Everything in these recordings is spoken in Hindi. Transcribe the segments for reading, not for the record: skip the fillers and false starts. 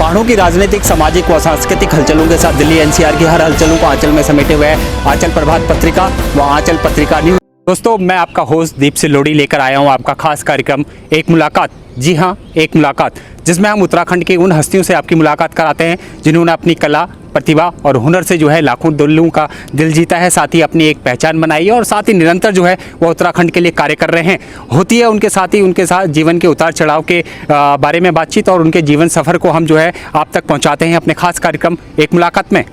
पहाड़ों की राजनीतिक, सामाजिक व सांस्कृतिक हलचलों के साथ दिल्ली एनसीआर की हर हलचलों को आंचल में समेटे हुए आंचल प्रभात पत्रिका व आंचल पत्रिका न्यूज। दोस्तों, मैं आपका होस्ट दीप सिल्लोड़ी लेकर आया हूं आपका खास कार्यक्रम एक मुलाकात। जी हां, एक मुलाकात, जिसमें हम उत्तराखंड के उन हस्तियों से आपकी मुलाकात कराते हैं जिन्होंने अपनी कला, प्रतिभा और हुनर से जो है लाखों दिलों का दिल जीता है, साथ ही अपनी एक पहचान बनाई है और साथ ही निरंतर जो है वो उत्तराखंड के लिए कार्य कर रहे हैं। होती है उनके साथ ही उनके साथ जीवन के उतार चढ़ाव के बारे में बातचीत और उनके जीवन सफ़र को हम जो है आप तक पहुंचाते हैं अपने खास कार्यक्रम एक मुलाकात में।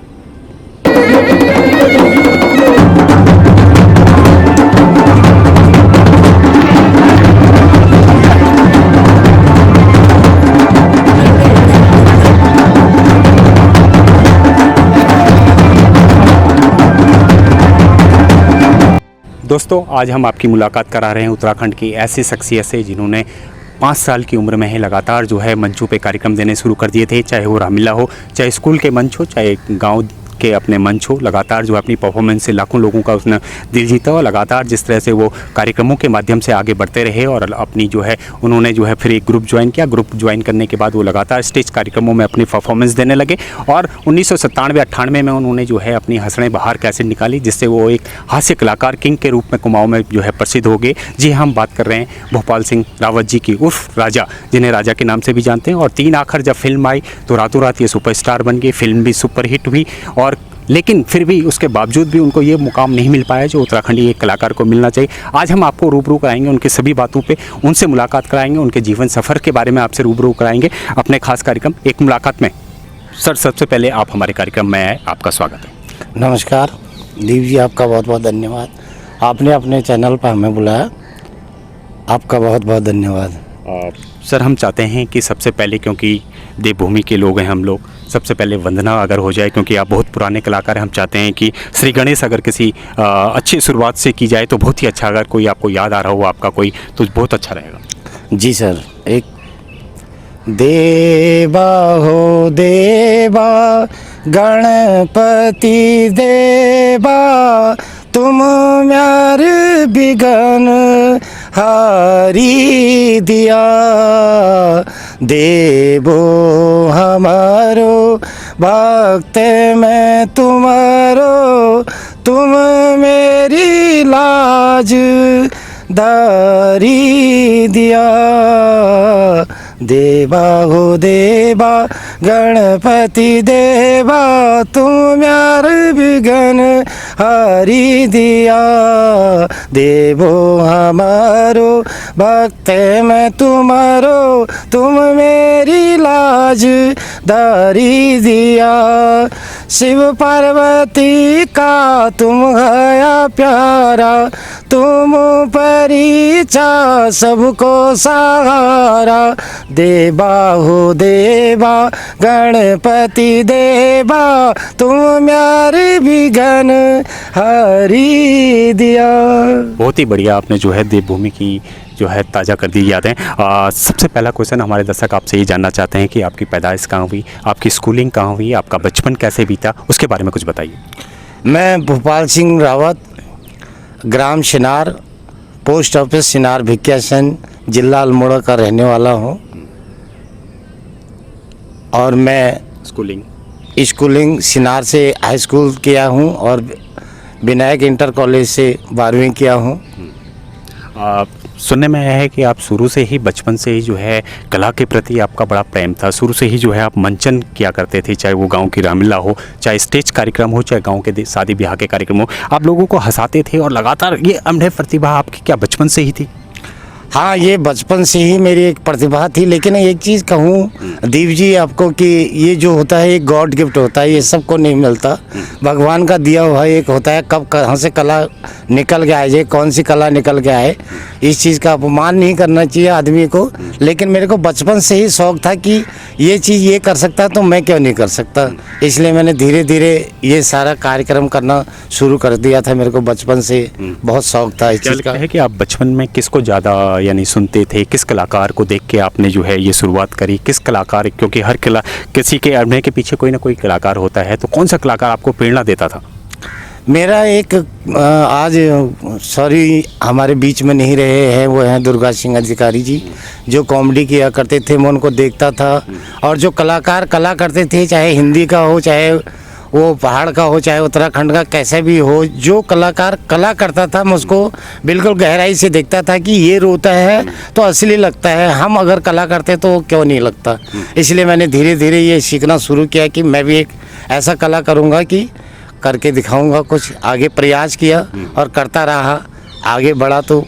दोस्तों, आज हम आपकी मुलाकात करा रहे हैं उत्तराखंड की ऐसी शख्सियत से जिन्होंने 5 साल की उम्र में ही लगातार जो है मंचों पे कार्यक्रम देने शुरू कर दिए थे, चाहे वो रामलीला हो, चाहे स्कूल के मंच हो, चाहे गांव के अपने मंच हो। लगातार जो अपनी परफॉर्मेंस से लाखों लोगों का उसने दिल जीता और लगातार जिस तरह से वो कार्यक्रमों के माध्यम से आगे बढ़ते रहे और अपनी जो है उन्होंने जो है फिर एक ग्रुप ज्वाइन किया। ग्रुप ज्वाइन करने के बाद वो लगातार स्टेज कार्यक्रमों में अपनी परफॉर्मेंस देने लगे और 1997-98 में उन्होंने जो है अपनी हंसने बहार कैसेट निकाली, जिससे वो एक हास्य कलाकार किंग के रूप में कुमाऊं में जो है प्रसिद्ध हो गए। जी, हम बात कर रहे हैं भोपाल सिंह रावत जी की, उर्फ राजा, जिन्हें राजा के नाम से भी जानते हैं। और 3 आखिर जब फिल्म आई तो रातों रात ये सुपरस्टार बन गए, फिल्म भी सुपरहिट हुई और लेकिन फिर भी उसके बावजूद भी उनको ये मुकाम नहीं मिल पाया जो उत्तराखंडी एक कलाकार को मिलना चाहिए। आज हम आपको रूबरू कराएंगे उनके सभी बातों पे, उनसे मुलाकात कराएंगे, उनके जीवन सफ़र के बारे में आपसे रूबरू कराएंगे अपने खास कार्यक्रम एक मुलाकात में। सर, सबसे पहले आप हमारे कार्यक्रम में आए, आपका स्वागत है। नमस्कार दीप जी, आपका बहुत बहुत धन्यवाद। आपने अपने चैनल पर हमें बुलाया, आपका बहुत बहुत धन्यवाद। सर, हम चाहते हैं कि सबसे पहले, क्योंकि देवभूमि के लोग हैं हम लोग, सबसे पहले वंदना अगर हो जाए, क्योंकि आप बहुत पुराने कलाकार हैं। हम चाहते हैं कि श्री गणेश अगर किसी अच्छी शुरुआत से की जाए तो बहुत ही अच्छा, अगर कोई आपको याद आ रहा हो आपका कोई, तो बहुत अच्छा रहेगा। जी सर, एक देवा हो देवा गणपति देवा, तुम म्यार बिगन हारी दिया, देवो हमारो भक्त में तुम्हारो, तुम मेरी लाज धारी दिया, देवा हो देवा गणपति देवा, तुम म्यार बिघन हारी दिया, देवो हमारो भक्त में तुम्हारो, तुम मेरी लाज धारी दिया, शिव पार्वती का तुम है प्यारा, तुम परिचा सबको सहारा, देवा हो देवा गणपति देवा, तुम म्यारी बिघन हरी दिया। बहुत ही बढ़िया, आपने जो है देवभूमि की जो है ताज़ा कर दी यादें। सबसे पहला क्वेश्चन, हमारे दर्शक आपसे ये जानना चाहते हैं कि आपकी पैदाइश कहाँ हुई, आपकी स्कूलिंग कहाँ हुई, आपका बचपन कैसे बीता, उसके बारे में कुछ बताइए। मैं भोपाल सिंह रावत, ग्राम शिनार, पोस्ट ऑफिस शिनार भिकियासन, जिला अल्मोड़ा का रहने वाला हूँ और मैं स्कूलिंग शिनार से हाई स्कूल किया हूँ और विनायक इंटर कॉलेज से 12वीं किया हूँ। सुनने में आया है कि आप शुरू से ही, बचपन से ही जो है कला के प्रति आपका बड़ा प्रेम था। शुरू से ही जो है आप मंचन किया करते थे, चाहे वो गांव की रामलीला हो, चाहे स्टेज कार्यक्रम हो, चाहे गांव के शादी ब्याह के कार्यक्रम हो, आप लोगों को हंसाते थे और लगातार ये अमृत प्रतिभा आपकी क्या बचपन से ही थी? हाँ, ये बचपन से ही मेरी एक प्रतिभा थी। लेकिन एक चीज़ कहूँ दीप जी आपको कि ये जो होता है एक गॉड गिफ्ट होता है, ये सबको नहीं मिलता, भगवान का दिया हुआ एक होता है। कब कहाँ से कला निकल के आए जाए, कौन सी कला निकल के आए, इस चीज़ का अपमान नहीं करना चाहिए आदमी को। लेकिन मेरे को बचपन से ही शौक़ था कि ये चीज़ ये कर सकता तो मैं क्यों नहीं कर सकता, इसलिए मैंने धीरे धीरे ये सारा कार्यक्रम करना शुरू कर दिया था। मेरे को बचपन से बहुत शौक़ था इस चीज़ का। है कि आप बचपन में किसको ज़्यादा यानी सुनते थे, किस कलाकार को देख के आपने जो है ये शुरुआत करी, किस कलाकार, क्योंकि हर किसी के अभिनय के पीछे कोई ना कोई कलाकार होता है, तो कौन सा कलाकार आपको प्रेरणा देता था? मेरा एक आज सॉरी हमारे बीच में नहीं रहे हैं, वो हैं दुर्गा सिंह अधिकारी जी, जो कॉमेडी किया करते थे, मैं उनको देखता था। और जो कलाकार कला करते थे, चाहे हिंदी का हो, चाहे वो पहाड़ का हो, चाहे उत्तराखंड का कैसे भी हो, जो कलाकार कला करता था मैं उसको बिल्कुल गहराई से देखता था कि ये रोता है तो असली लगता है, हम अगर कला करते तो क्यों नहीं लगता। इसलिए मैंने धीरे धीरे ये सीखना शुरू किया कि मैं भी एक ऐसा कला करूँगा कि करके दिखाऊंगा कुछ। आगे प्रयास किया और करता रहा, आगे बढ़ा तो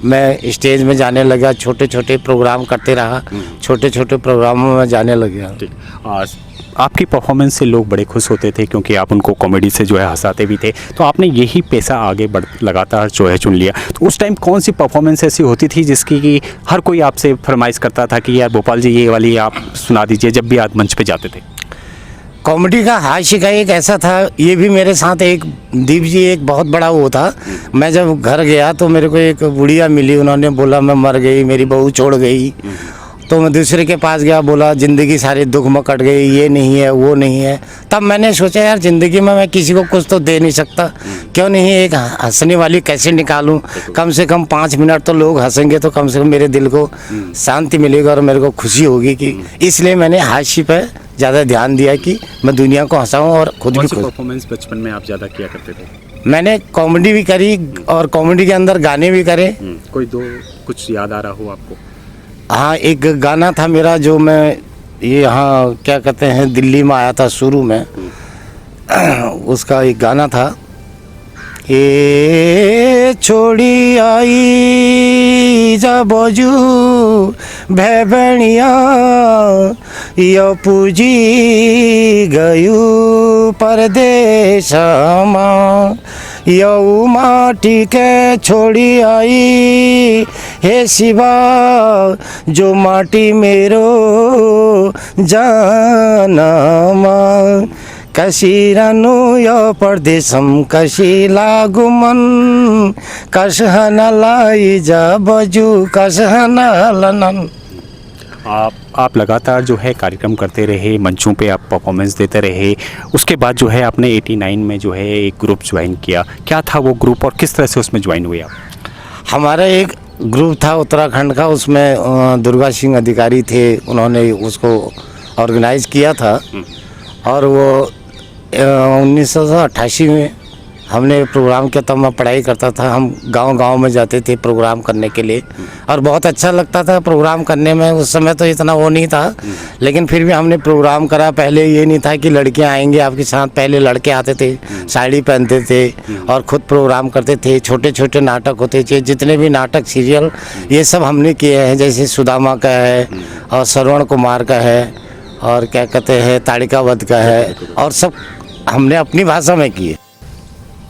मैं स्टेज में जाने लगा, छोटे छोटे प्रोग्राम करते रहा, छोटे छोटे प्रोग्रामों में जाने लगा। आज आपकी परफॉर्मेंस से लोग बड़े खुश होते थे क्योंकि आप उनको कॉमेडी से जो है हंसाते भी थे, तो आपने यही पेशा आगे बढ़ लगातार जो है चुन लिया। तो उस टाइम कौन सी परफॉर्मेंस ऐसी होती थी जिसकी कि हर कोई आपसे फरमाइश करता था कि यार भोपाल जी ये वाली आप सुना दीजिए जब भी आप मंच पे जाते थे? कॉमेडी का हास्य का एक ऐसा था, ये भी मेरे साथ एक दीप जी एक बहुत बड़ा वो था। मैं जब घर गया तो मेरे को एक बुढ़िया मिली, उन्होंने बोला मैं मर गई, मेरी बहू छोड़ गई। तो मैं दूसरे के पास गया, बोला ज़िंदगी सारी दुख में कट गई, ये नहीं है वो नहीं है। तब मैंने सोचा यार ज़िंदगी में मैं किसी को कुछ तो दे नहीं सकता, क्यों नहीं एक हंसने वाली कैसे निकालूं, कम से कम 5 मिनट तो लोग हंसेंगे तो कम से कम मेरे दिल को शांति मिलेगी और मेरे को खुशी होगी। कि इसलिए मैंने हास्य पर ज़्यादा ध्यान दिया कि मैं दुनिया को हंसाऊँ और खुद भी खुश। परफॉर्मेंस बचपन में आप ज़्यादा किया करते थे? मैंने कॉमेडी भी करी और कॉमेडी के अंदर गाने भी करे। कोई दो कुछ याद आ रहा हो आपको? हाँ, एक गाना था मेरा जो मैं ये यहाँ क्या कहते हैं दिल्ली में आया था शुरू में, उसका एक गाना था, ए छोड़ी आई जा बजू भेबणिया यो पूजी गयू परदेशमा यऊ माटी के छोड़ी आई हे शिवा जो माटी मेरो जानमा कशी रानो यो परदेशम कशी लागू मन कसहनालाई जा बजू कसहनालनन। आप लगातार जो है कार्यक्रम करते रहे, मंचों पे आप परफॉर्मेंस देते रहे। उसके बाद जो है आपने 89 में जो है एक ग्रुप ज्वाइन किया। क्या था वो ग्रुप और किस तरह से उसमें ज्वाइन हुए आप? हमारा एक ग्रुप था उत्तराखंड का, उसमें दुर्गा सिंह अधिकारी थे, उन्होंने उसको ऑर्गेनाइज किया था। और वो 1988 में हमने प्रोग्राम किया, तब मैं पढ़ाई करता था। हम गांव-गांव में जाते थे प्रोग्राम करने के लिए और बहुत अच्छा लगता था प्रोग्राम करने में। उस समय तो इतना वो नहीं था, लेकिन फिर भी हमने प्रोग्राम करा। पहले ये नहीं था कि लड़कियां आएंगे आपके साथ, पहले लड़के आते थे, साड़ी पहनते थे और ख़ुद प्रोग्राम करते थे। छोटे छोटे नाटक होते थे, जितने भी नाटक सीरियल ये सब हमने किए हैं, जैसे सुदामा का है और श्रवण कुमार का है और क्या कहते हैं ताड़िका वध का है, और सब हमने अपनी भाषा में किए।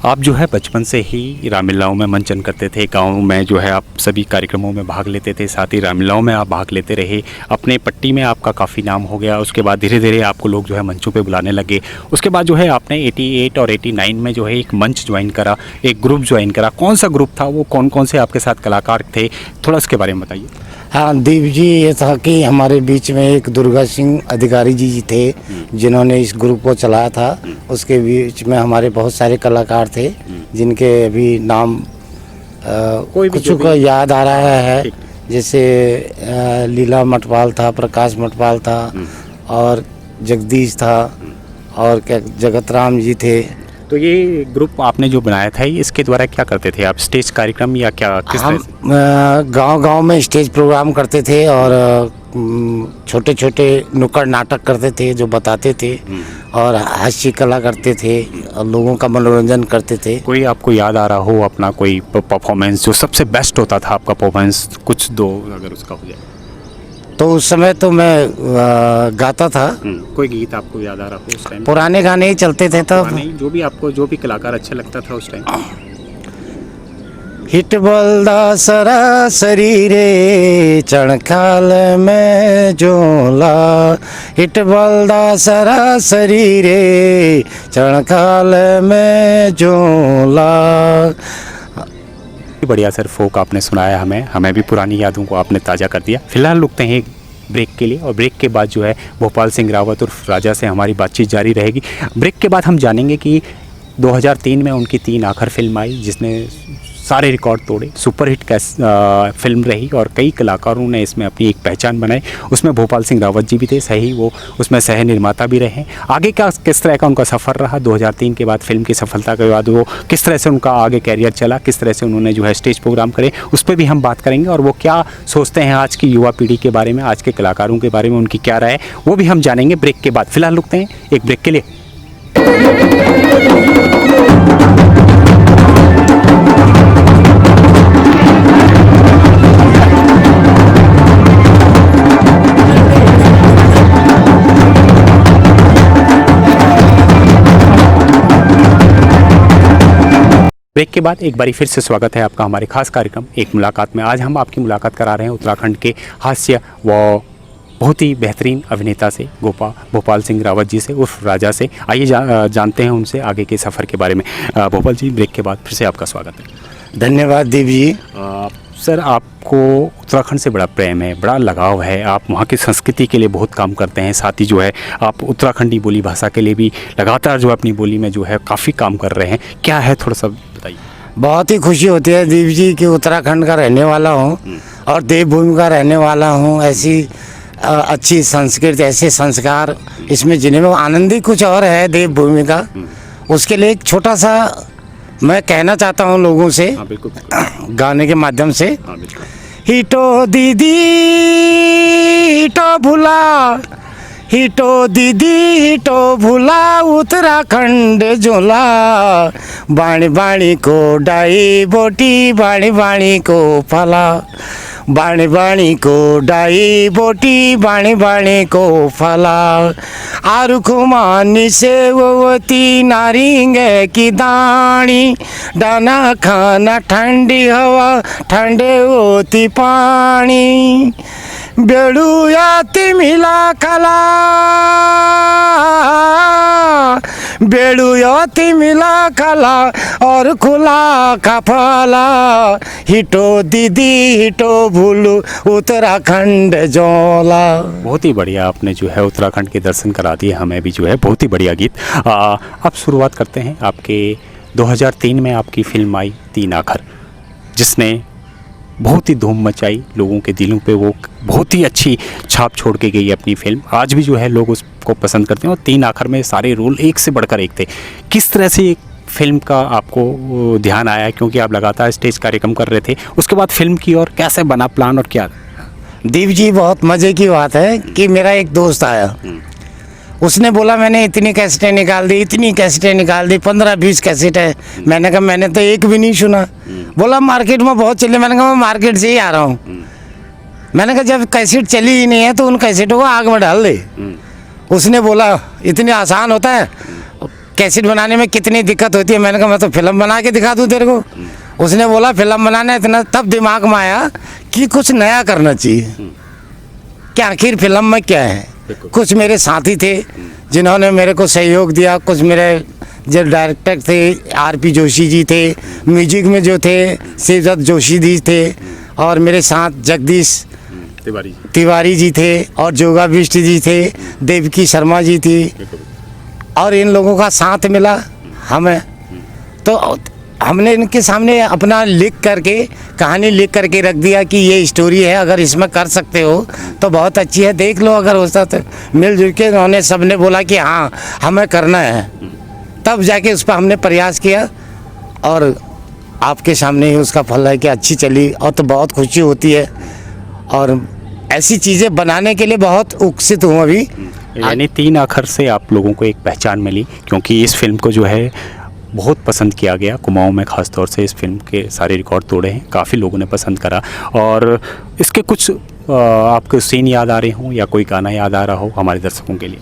आप जो है बचपन से ही रामलीलाओं में मंचन करते थे, गांव में जो है आप सभी कार्यक्रमों में भाग लेते थे, साथ ही रामलीलाओं में आप भाग लेते रहे। अपने पट्टी में आपका काफ़ी नाम हो गया। उसके बाद धीरे धीरे आपको लोग जो है मंचों पे बुलाने लगे। उसके बाद जो है आपने 88 और 89 में जो है एक मंच ज्वाइन करा, एक ग्रुप ज्वाइन करा। कौन सा ग्रुप था वो, कौन कौन से आपके साथ कलाकार थे, थोड़ा उसके बारे में बताइए। हाँ दीप जी, ये था कि हमारे बीच में एक दुर्गा सिंह अधिकारी जी थे जिन्होंने इस ग्रुप को चलाया था। उसके बीच में हमारे बहुत सारे कलाकार थे जिनके अभी नाम कुछ को याद आ रहा है, जैसे लीला मटवाल था, प्रकाश मटवाल था और जगदीश था और क्या जगत राम जी थे। तो ये ग्रुप आपने जो बनाया था इसके द्वारा क्या करते थे आप, स्टेज कार्यक्रम या क्या? किस हम गांव-गांव में स्टेज प्रोग्राम करते थे और छोटे छोटे नुक्कड़ नाटक करते थे जो बताते थे और हास्य कला करते थे और लोगों का मनोरंजन करते थे। कोई आपको याद आ रहा हो अपना कोई परफॉर्मेंस जो सबसे बेस्ट होता था आपका परफॉर्मेंस, कुछ दो अगर उसका हो जाए तो। उस समय तो मैं गाता था। कोई गीत आपको याद आ रहा हो उस टाइम? पुराने गाने ही चलते थे तब। जो भी आपको, जो भी कलाकार अच्छा लगता था उस टाइम। हिट बलदा सरासरी रे चणखाल में जोला, हिट बलदा सरासरी रे चणखाल में जोला। बढ़िया सर, फोक आपने सुनाया हमें भी पुरानी यादों को आपने ताज़ा कर दिया। फिलहाल रुकते हैं ब्रेक के लिए और ब्रेक के बाद जो है भोपाल सिंह रावत और राजा से हमारी बातचीत जारी रहेगी। ब्रेक के बाद हम जानेंगे कि 2003 में उनकी 3 आखर फिल्म आई जिसने सारे रिकॉर्ड तोड़े, सुपरहिट फिल्म रही और कई कलाकारों ने इसमें अपनी एक पहचान बनाई। उसमें भोपाल सिंह रावत जी भी थे, सही वो उसमें सह निर्माता भी रहे। आगे क्या किस तरह का उनका सफ़र रहा 2003 के बाद, फिल्म की सफलता के बाद वो किस तरह से उनका आगे कैरियर चला, किस तरह से उन्होंने जो है स्टेज प्रोग्राम करे, उस पर भी हम बात करेंगे। और वो क्या सोचते हैं आज की युवा पीढ़ी के बारे में, आज के कलाकारों के बारे में, उनकी क्या राय है, वो भी हम जानेंगे ब्रेक के बाद। फिलहाल रुकते हैं एक ब्रेक के लिए। ब्रेक के बाद एक बारी फिर से स्वागत है आपका हमारे खास कार्यक्रम एक मुलाकात में। आज हम आपकी मुलाकात करा रहे हैं उत्तराखंड के हास्य व बहुत ही बेहतरीन अभिनेता से, भोपाल सिंह रावत जी से उर्फ राजा से। आइए जानते हैं उनसे आगे के सफ़र के बारे में। भोपाल जी, ब्रेक के बाद फिर से आपका स्वागत है। धन्यवाद दीप जी। सर, आपको उत्तराखंड से बड़ा प्रेम है, बड़ा लगाव है, आप वहाँ की संस्कृति के लिए बहुत काम करते हैं, साथ ही जो है आप उत्तराखंडी बोली भाषा के लिए भी लगातार जो अपनी बोली में जो है काफ़ी काम कर रहे हैं। क्या है, थोड़ा सा बताइए। बहुत ही खुशी होती है दीप जी कि उत्तराखंड का रहने वाला हूँ और देवभूमि का रहने वाला हूँ। ऐसी अच्छी संस्कृति, ऐसे संस्कार इसमें जिन्हें में आनंद ही कुछ और है देवभूमि का। उसके लिए एक छोटा सा मैं कहना चाहता हूँ लोगों से। हाँ, बिल्कुल। गाने के माध्यम से। हाँ, बिल्कुल। हिटो दीदी हिटो भुला, हिटो दीदी हिटो भुला, उत्तराखंड झोला, बाणी बाणी को डाई बोटी, बाणी बाणी को फला, बाणी बाणी को डाई बोटी, बाणी बाणी को फला, आरुखुमानी से वोती नारिंग की दानी, डाना खाना ठंडी हवा, ठंडे होती पानी, बेड़ुयाती मिला कला, बेड़ुयाती मिला कला और खुला कफला, हिटो दीदी हिटो भूलू, उत्तराखंड जोला। बहुत ही बढ़िया, आपने जो है उत्तराखंड के दर्शन करा दिए हमें भी जो है, बहुत ही बढ़िया गीत। अब शुरुआत करते हैं आपके 2003 में आपकी फिल्म आई 3 आखर, जिसने बहुत ही धूम मचाई, लोगों के दिलों पे वो बहुत ही अच्छी छाप छोड़ के गई अपनी फिल्म। आज भी जो है लोग उसको पसंद करते हैं और 3 आखर में सारे रोल एक से बढ़कर एक थे। किस तरह से एक फिल्म का आपको ध्यान आया, क्योंकि आप लगातार स्टेज कार्यक्रम कर रहे थे, उसके बाद फिल्म की और कैसे बना प्लान और क्या? दीप जी, बहुत मज़े की बात है कि मेरा एक दोस्त आया, उसने बोला मैंने इतनी कैसेटें निकाल दी, इतनी कैसेटें निकाल दी, 15-20 कैसेट है। मैंने कहा मैंने तो एक भी नहीं सुना। बोला मार्केट में बहुत चले। मैंने कहा मैं मार्केट से ही आ रहा हूँ। मैंने कहा जब कैसेट चली ही नहीं है तो उन कैसेटों को आग में डाल दे। उसने बोला इतनी आसान होता है, कैसेट बनाने में कितनी दिक्कत होती है। मैंने कहा मैं तो फिल्म बना के दिखा दूँ तेरे को। उसने बोला फिल्म बनाना इतना, तब दिमाग में आया कि कुछ नया करना चाहिए, कि आखिर फिल्म में क्या है। कुछ मेरे साथी थे जिन्होंने मेरे को सहयोग दिया, कुछ मेरे जो डायरेक्टर थे आरपी जोशी जी थे, म्यूजिक में जो थे शिवदत्त जोशी जी थे, और मेरे साथ जगदीश तिवारी जी थे, और जोगा बिष्ट जी थे, देवकी शर्मा जी थी, और इन लोगों का साथ मिला हमें। तो हमने इनके सामने अपना लिख करके, कहानी लिख करके रख दिया कि ये स्टोरी है, अगर इसमें कर सकते हो तो बहुत अच्छी है, देख लो अगर होता तो। मिलजुल के उन्होंने सबने बोला कि हाँ हमें करना है, तब जाके उस पर हमने प्रयास किया, और आपके सामने ही उसका फल है कि अच्छी चली, और तो बहुत खुशी होती है। और ऐसी चीज़ें बनाने के लिए बहुत उत्सुक हूँ अभी। यानी 3 आखर से आप लोगों को एक पहचान मिली, क्योंकि इस फिल्म को जो है बहुत पसंद किया गया। कुमाऊं में ख़ास तौर से इस फिल्म के सारे रिकॉर्ड तोड़े हैं, काफ़ी लोगों ने पसंद करा। और इसके कुछ आपको सीन याद आ रहे हों या कोई गाना याद आ रहा हो हमारे दर्शकों के लिए?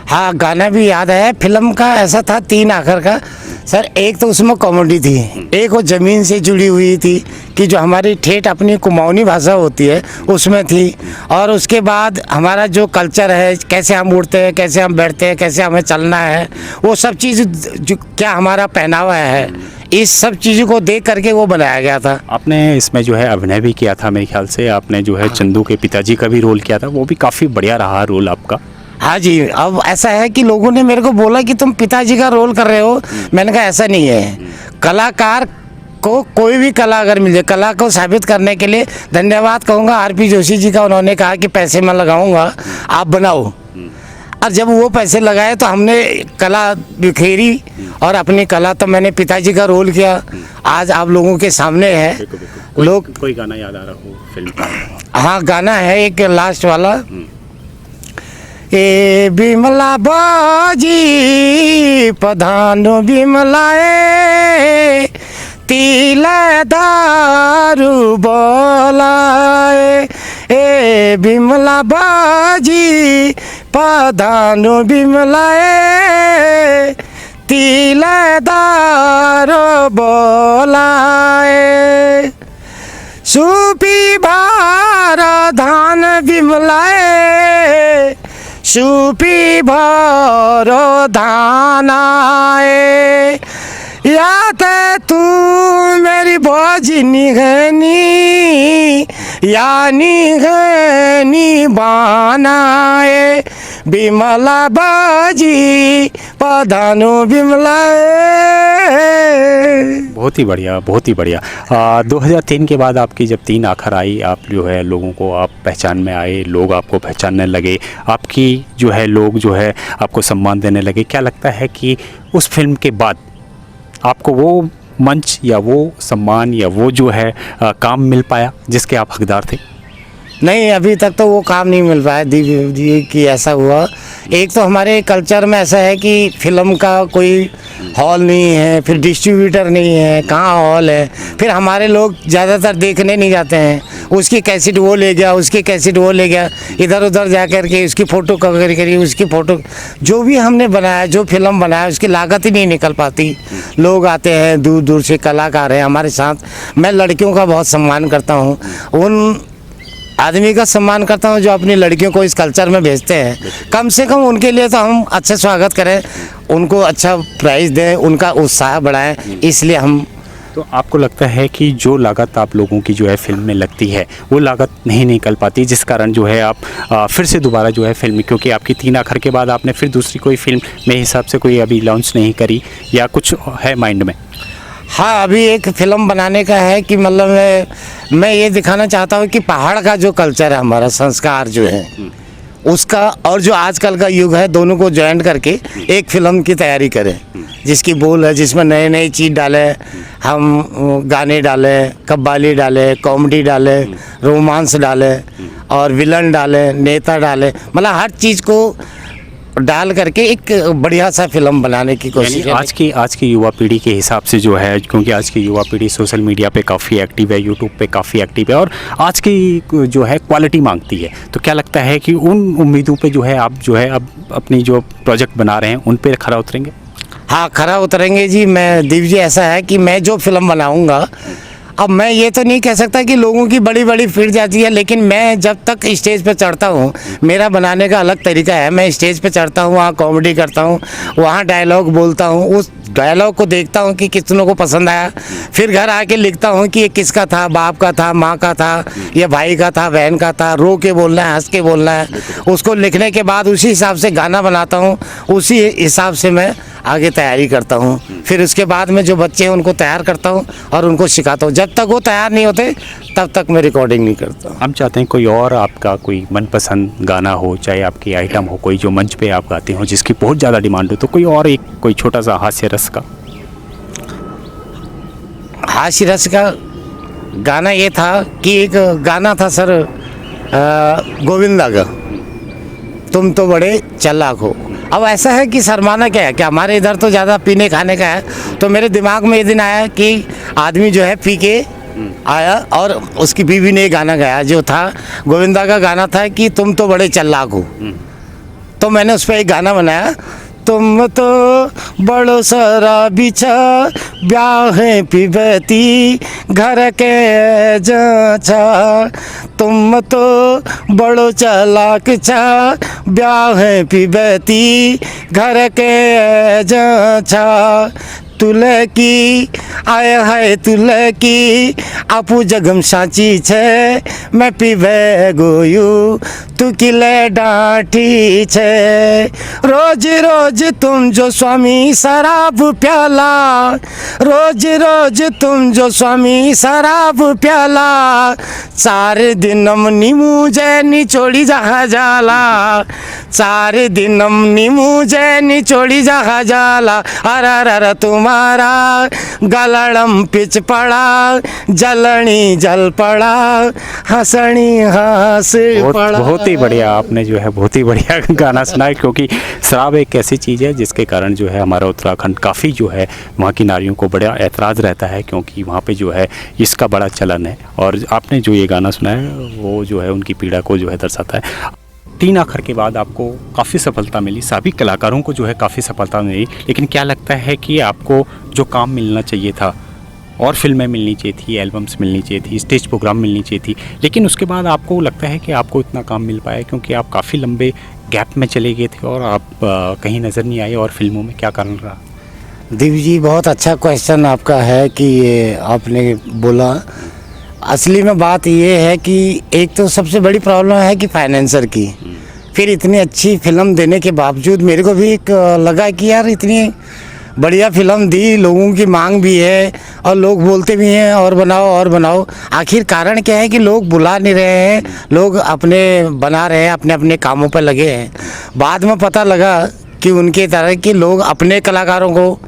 हाँ, गाना भी याद है। फिल्म का ऐसा था 3 आखर का सर, एक तो उसमें कॉमेडी थी, एक वो ज़मीन से जुड़ी हुई थी कि जो हमारी ठेठ अपनी कुमाऊनी भाषा होती है उसमें थी, और उसके बाद हमारा जो कल्चर है, कैसे हम उड़ते हैं, कैसे हम बैठते हैं, कैसे हमें चलना है, वो सब चीज़ जो क्या हमारा पहनावा है, इस सब चीज़ों को देख करके वो बनाया गया था। आपने इसमें जो है अभिनय भी किया था मेरे ख्याल से, आपने जो है चंदू के पिताजी का भी रोल किया था, वो भी काफ़ी बढ़िया रहा रोल आपका। हाँ जी, अब ऐसा है कि लोगों ने मेरे को बोला कि तुम पिताजी का रोल कर रहे हो। मैंने कहा ऐसा नहीं है, कलाकार को कोई भी कला अगर मिल जाए, कला को साबित करने के लिए धन्यवाद कहूँगा आरपी जोशी जी का। उन्होंने कहा कि पैसे मैं लगाऊंगा, आप बनाओ। और जब वो पैसे लगाए तो हमने कला बिखेरी और अपनी कला, तो मैंने पिताजी का रोल किया। आज आप लोगों के सामने है। लोग कोई गाना याद आ रहा हो फिल्म का? हाँ, गाना है एक लास्ट वाला, ए बिमला बाजी पधानो बिमलाए, तिले दारू बोलाए, ए बिमला बाजी पधानो बिमलाए, तिले दारू बोलाए, सूपी भार धान बिमलाए, सूपी भार धान आए, या ते तू मेरी भोजनी घनी, यानी घनी बनाए, बिमला बाजी पधानो बिमलाए। बहुत ही बढ़िया, बहुत ही बढ़िया। 2003 के बाद आपकी जब 3 आखर आई, आप जो है लोगों को आप पहचान में आए, लोग आपको पहचानने लगे, आपकी जो है लोग जो है आपको सम्मान देने लगे। क्या लगता है कि उस फिल्म के बाद आपको वो मंच या वो सम्मान या वो जो है काम मिल पाया जिसके आप हकदार थे? नहीं, अभी तक तो वो काम नहीं मिल पाया दीदी जी कि ऐसा हुआ। एक तो हमारे कल्चर में ऐसा है कि फिल्म का कोई हॉल नहीं है, फिर डिस्ट्रीब्यूटर नहीं है, कहाँ हॉल है, फिर हमारे लोग ज़्यादातर देखने नहीं जाते हैं। उसकी कैसेट वो ले गया, उसकी कैसेट वो ले गया, इधर उधर जा कर के उसकी फ़ोटो कवर करी, उसकी फ़ोटो, जो भी हमने बनाया, जो फिल्म बनाया, उसकी लागत ही नहीं निकल पाती। लोग आते हैं दूर दूर से, कलाकार हैं हमारे साथ। मैं लड़कियों का बहुत सम्मान करता हूँ, उन आदमी का सम्मान करता हूँ जो अपनी लड़कियों को इस कल्चर में भेजते हैं। कम से कम उनके लिए तो हम अच्छा स्वागत करें, उनको अच्छा प्राइज़ दें, उनका उत्साह बढ़ाएं, इसलिए हम। तो आपको लगता है कि जो लागत आप लोगों की जो है फिल्म में लगती है वो लागत नहीं निकल पाती, जिस कारण जो है आप फिर से दोबारा जो है फिल्म, क्योंकि आपकी 3 आखर के बाद आपने फिर दूसरी कोई फिल्म मेरे हिसाब से कोई अभी लॉन्च नहीं करी, या कुछ है माइंड में? हाँ, अभी एक फिल्म बनाने का है कि मतलब मैं ये दिखाना चाहता हूँ कि पहाड़ का जो कल्चर है, हमारा संस्कार जो है उसका, और जो आजकल का युग है, दोनों को ज्वाइन करके एक फिल्म की तैयारी करें, जिसकी बोल है, जिसमें नए नई चीज़ डालें, हम गाने डालें, कव्वाली डालें, कॉमेडी डालें, रोमांस डालें और विलन डालें, नेता डालें, मतलब हर चीज़ को डाल करके एक बढ़िया सा फिल्म बनाने की कोशिश है। आज की युवा पीढ़ी के हिसाब से जो है, क्योंकि आज की युवा पीढ़ी सोशल मीडिया पे काफ़ी एक्टिव है, यूट्यूब पे काफ़ी एक्टिव है और आज की जो है क्वालिटी मांगती है, तो क्या लगता है कि उन उम्मीदों पे जो है आप जो है अब अपनी जो प्रोजेक्ट बना रहे हैं उन पे खरा उतरेंगे? हाँ, खरा उतरेंगे जी। मैं दीप जी, ऐसा है कि मैं जो फिल्म बनाऊँगा, अब मैं ये तो नहीं कह सकता कि लोगों की बड़ी बड़ी भीड़ जाती है, लेकिन मैं जब तक स्टेज पे चढ़ता हूँ, मेरा बनाने का अलग तरीका है। मैं स्टेज पे चढ़ता हूँ, वहाँ कॉमेडी करता हूँ, वहाँ डायलॉग बोलता हूँ, उस डायलॉग को देखता हूँ कि कितनों को पसंद आया, फिर घर आके लिखता हूँ कि ये किसका था, बाप का था, माँ का था, या भाई का था, बहन का था, रो के बोलना है, हंस के बोलना है। उसको लिखने के बाद उसी हिसाब से गाना बनाता हूँ, उसी हिसाब से मैं आगे तैयारी करता हूँ। फिर उसके बाद में जो बच्चे हैं उनको तैयार करता हूँ और उनको सिखाता हूँ। जब तक वो तैयार नहीं होते तब तक मैं रिकॉर्डिंग नहीं करता। हम चाहते हैं कोई और आपका कोई मनपसंद गाना हो, चाहे आपकी आइटम हो, कोई जो मंच पे आप गाते हो जिसकी बहुत ज़्यादा डिमांड हो, तो कोई और एक कोई छोटा सा हास्य रस का। हास्य रस का गाना ये था कि एक गाना था सर, गोविंदा का, तुम तो बड़े चालाक हो। अब ऐसा है कि शर्माना क्या है, कि हमारे इधर तो ज़्यादा पीने खाने का है, तो मेरे दिमाग में ये दिन आया कि आदमी जो है पी के आया और उसकी बीवी ने गाना गाया, जो था गोविंदा का गाना था कि तुम तो बड़े चालाक हो। तो मैंने उस पर एक गाना बनाया, तुम तो बड़ो शराबी छा, ब्याह पिबती घर के जा, तुम तो बड़ो चालाक छा, ब्याह पिबती घर के जा, तुलकी आय हाय तुलकी आपू जगम साची छे मैं पीवे गोयू तू किले डांटी छे रोज रोज तुम जो स्वामी शराब प्याला रोज रोज तुम जो स्वामी शराब प्याला 4 दिनम नीमू जै निचोड़ी जहा जाला 4 दिनम नीमू जै निचोड़ी जहा जाला अर तुम्हारा गलड़म पिच पड़ा जलनी जल पड़ा हंसनी हंस पड़ा। बहुत ही बढ़िया, आपने जो है बहुत ही बढ़िया गाना सुना है, क्योंकि शराब एक ऐसी चीज़ है जिसके कारण जो है हमारा उत्तराखंड काफ़ी जो है वहाँ की नारियों को बड़ा एतराज़ रहता है, क्योंकि वहाँ पे जो है इसका बड़ा चलन है। और आपने जो ये गाना सुना है वो जो है उनकी पीड़ा को जो है दर्शाता है। 3 आखर के बाद आपको काफ़ी सफलता मिली, सभी कलाकारों को जो है काफ़ी सफलता मिली, लेकिन क्या लगता है कि आपको जो काम मिलना चाहिए था और फिल्में मिलनी चाहिए थी, एल्बम्स मिलनी चाहिए थी, स्टेज प्रोग्राम मिलनी चाहिए थी, लेकिन उसके बाद आपको लगता है कि आपको इतना काम मिल पाया क्योंकि आप काफ़ी लंबे गैप में चले गए थे और आप कहीं नज़र नहीं आए, और फिल्मों में क्या कारण रहा? दीप जी बहुत अच्छा क्वेश्चन आपका है कि ये आपने बोला। असली में बात ये है कि एक तो सबसे बड़ी प्रॉब्लम है कि फाइनेंसर की, फिर इतनी अच्छी फिल्म देने के बावजूद मेरे को भी एक लगा कि यार इतनी बढ़िया फिल्म दी, लोगों की मांग भी है और लोग बोलते भी हैं और बनाओ, आखिर कारण क्या है कि लोग बुला नहीं रहे हैं, लोग अपने बना रहे हैं, अपने अपने कामों पर लगे हैं। बाद में पता लगा कि उनके तरह के लोग अपने कलाकारों को,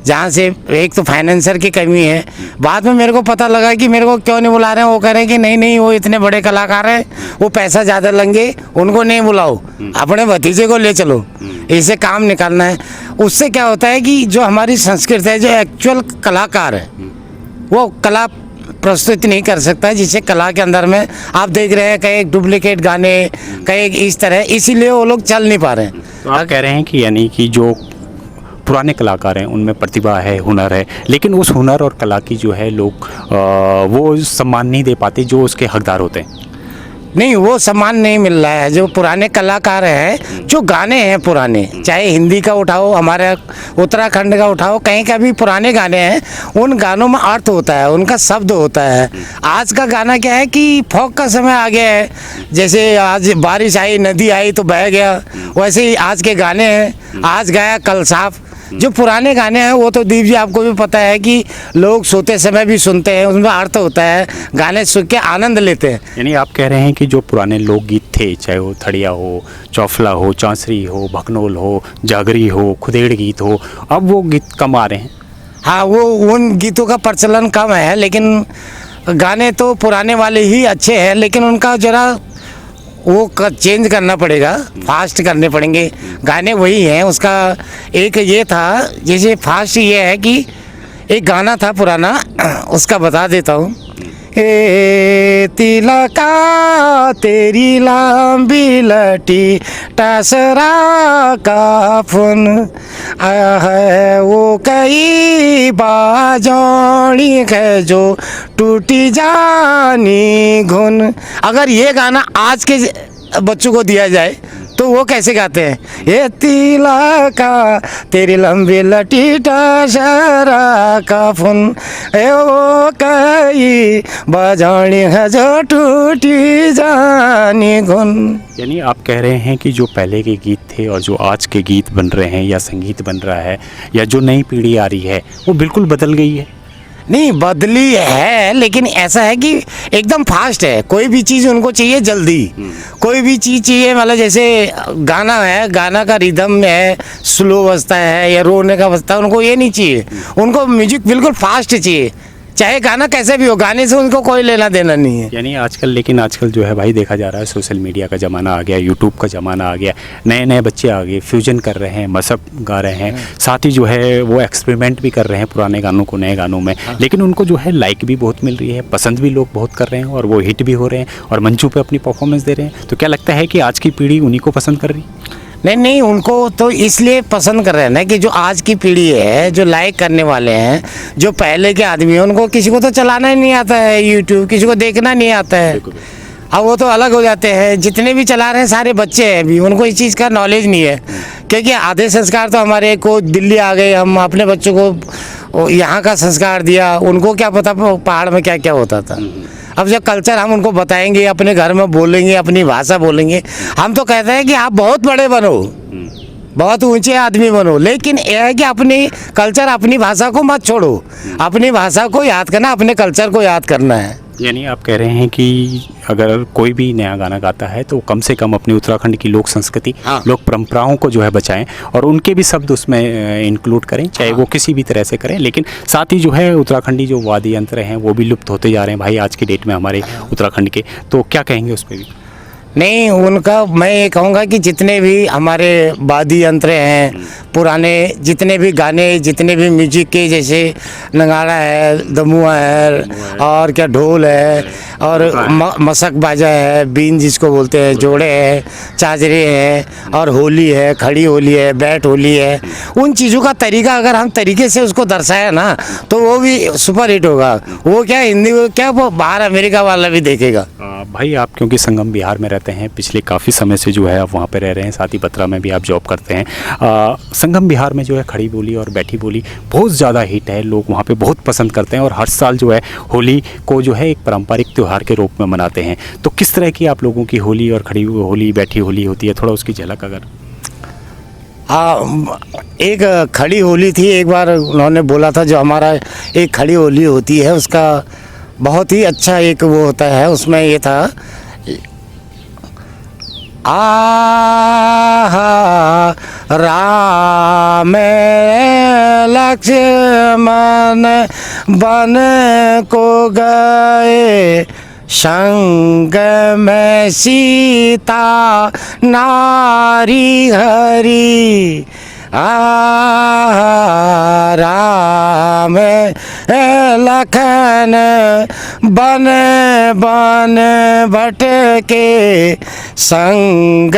जहाँ से एक तो फाइनेंसर की कमी है, बाद में मेरे को पता लगा कि मेरे को क्यों नहीं बुला रहे हैं। वो कह रहे हैं कि नहीं वो इतने बड़े कलाकार हैं, वो पैसा ज़्यादा लेंगे, उनको नहीं बुलाओ, अपने भतीजे को ले चलो, इसे काम निकालना है। उससे क्या होता है कि जो हमारी संस्कृति है, जो एक्चुअल कलाकार है वो कला प्रस्तुत नहीं कर सकता है, जिसे कला के अंदर में आप देख रहे हैं कई डुप्लीकेट गाने, कई इस तरह, इसीलिए वो लोग चल नहीं पा रहे हैं। तो आप कह रहे हैं कि यानी कि जो पुराने कलाकार हैं उनमें प्रतिभा है, हुनर है, लेकिन उस हुनर और कला की जो है लोग वो सम्मान नहीं दे पाते जो उसके हकदार होते हैं। नहीं, वो सम्मान नहीं मिल रहा है। जो पुराने कलाकार हैं, जो गाने हैं पुराने, चाहे हिंदी का उठाओ, हमारे उत्तराखंड का उठाओ, कहीं का भी पुराने गाने हैं, उन गानों में अर्थ होता है, उनका शब्द होता है। आज का गाना क्या है कि फोक का समय आ गया है, जैसे आज बारिश आई, नदी आई तो बह गया, वैसे ही आज के गाने हैं, आज गाया कल साफ। जो पुराने गाने हैं वो तो दीप जी आपको भी पता है कि लोग सोते समय भी सुनते हैं, उसमें अर्थ होता है, गाने सुन के आनंद लेते हैं। यानी आप कह रहे हैं कि जो पुराने लोकगीत थे, चाहे वो थड़िया हो, चौफला हो, चांसरी हो, भकनोल हो, जागरी हो, खुदेड़ गीत हो, अब वो गीत कम आ रहे हैं। हाँ, वो उन गीतों का प्रचलन कम है, लेकिन गाने तो पुराने वाले ही अच्छे हैं, लेकिन उनका जरा वो चेंज करना पड़ेगा, फास्ट करने पड़ेंगे। गाने वही हैं, उसका एक ये था, जैसे फास्ट ये है कि एक गाना था पुराना, उसका बता देता हूँ। ए तिलका तेरी लंबी लटी टसरा का फुन आया है, वो कई बाजोड़ी है जो टूटी जानी घुन। अगर ये गाना आज के बच्चों को दिया जाए तो वो कैसे गाते हैं? ये तिलका तेरी लंबी लटी टसरा का फुन, ए वो कई बाजोड़ी है जो टूटी जानी घुन। यानी आप कह रहे हैं कि जो पहले के गीत थे और जो आज के गीत बन रहे हैं या संगीत बन रहा है या जो नई पीढ़ी आ रही है वो बिल्कुल बदल गई है। नहीं बदली है, लेकिन ऐसा है कि एकदम फास्ट है, कोई भी चीज़ उनको चाहिए जल्दी, कोई भी चीज़ चाहिए, मतलब जैसे गाना है, गाना का रिदम है, स्लो बजता है या रोने का बजता है, उनको ये नहीं चाहिए, उनको म्यूजिक बिल्कुल फास्ट चाहिए, चाहे गाना कैसे भी हो, गाने से उनको कोई लेना देना नहीं है। यानी आजकल, लेकिन आजकल जो है भाई देखा जा रहा है सोशल मीडिया का ज़माना आ गया, यूट्यूब का ज़माना आ गया, नए नए बच्चे आ गए, फ्यूजन कर रहे हैं, मसब गा रहे हैं, साथ ही जो है वो एक्सपेरिमेंट भी कर रहे हैं पुराने गानों को नए गानों में, लेकिन उनको जो है लाइक भी बहुत मिल रही है, पसंद भी लोग बहुत कर रहे हैं और वो हिट भी हो रहे हैं और मंचों पर अपनी परफॉर्मेंस दे रहे हैं। तो क्या लगता है कि आज की पीढ़ी उन्हीं को पसंद कर रही है? नहीं, उनको तो इसलिए पसंद कर रहे हैं ना कि जो आज की पीढ़ी है, जो लाइक करने वाले हैं, जो पहले के आदमी हैं, उनको किसी को तो चलाना ही नहीं आता है यूट्यूब, किसी को देखना नहीं आता है। अब वो तो अलग हो जाते हैं, जितने भी चला रहे हैं सारे बच्चे हैं, अभी उनको इस चीज़ का नॉलेज नहीं है, क्योंकि आधे संस्कार तो हमारे को दिल्ली आ गए, हम अपने बच्चों को वो यहाँ का संस्कार दिया, उनको क्या पता पहाड़ में क्या क्या होता था। अब जो कल्चर हम उनको बताएंगे, अपने घर में बोलेंगे, अपनी भाषा बोलेंगे, हम तो कहते हैं कि आप बहुत बड़े बनो, बहुत ऊंचे आदमी बनो, लेकिन यह है कि अपनी कल्चर, अपनी भाषा को मत छोड़ो, अपनी भाषा को याद करना, अपने कल्चर को याद करना है। यानी आप कह रहे हैं कि अगर कोई भी नया गाना गाता है तो कम से कम अपनी उत्तराखंड की लोक संस्कृति, लोक परंपराओं को जो है बचाएं और उनके भी शब्द उसमें इंक्लूड करें, चाहे वो किसी भी तरह से करें, लेकिन साथ ही जो है उत्तराखंडी जो वाद्य यंत्र हैं वो भी लुप्त होते जा रहे हैं भाई आज की डेट में हमारे उत्तराखंड के, तो क्या कहेंगे उस पर भी? नहीं, उनका मैं ये कहूँगा कि जितने भी हमारे वाद्य यंत्र हैं, पुराने जितने भी गाने, जितने भी म्यूजिक के, जैसे नगाड़ा है, दमुआ है, और क्या ढोल है, और मसक बाजा है, बीन जिसको बोलते हैं, जोड़े है, चाजरे हैं, और होली है, खड़ी होली है, बैट होली है, उन चीज़ों का तरीका अगर हम तरीके से उसको दर्शाया ना तो वो भी सुपर हिट होगा। वो क्या हिंदी, वो क्या वो बाहर अमेरिका वाला भी देखेगा। भाई आप क्योंकि संगम बिहार में रहते हैं, पिछले काफ़ी समय से जो है आप वहाँ पे रह रहे हैं, साथ ही बत्रा में भी आप जॉब करते हैं। संगम बिहार में जो है खड़ी बोली और बैठी बोली बहुत ज़्यादा हिट है, लोग वहाँ पे बहुत पसंद करते हैं और हर साल जो है होली को जो है एक पारंपरिक त्यौहार के रूप में मनाते हैं। तो किस तरह की आप लोगों की होली और खड़ी होली, बैठी होली होती है, थोड़ा उसकी झलक अगर? हाँ, एक खड़ी होली थी, एक बार उन्होंने बोला था, जो हमारा एक खड़ी होली होती है उसका बहुत ही अच्छा एक वो होता है, उसमें ये था, राम लक्ष्मण वन को गए, संग में सीता नारी हरी, राम लखन बन बन भटके, संग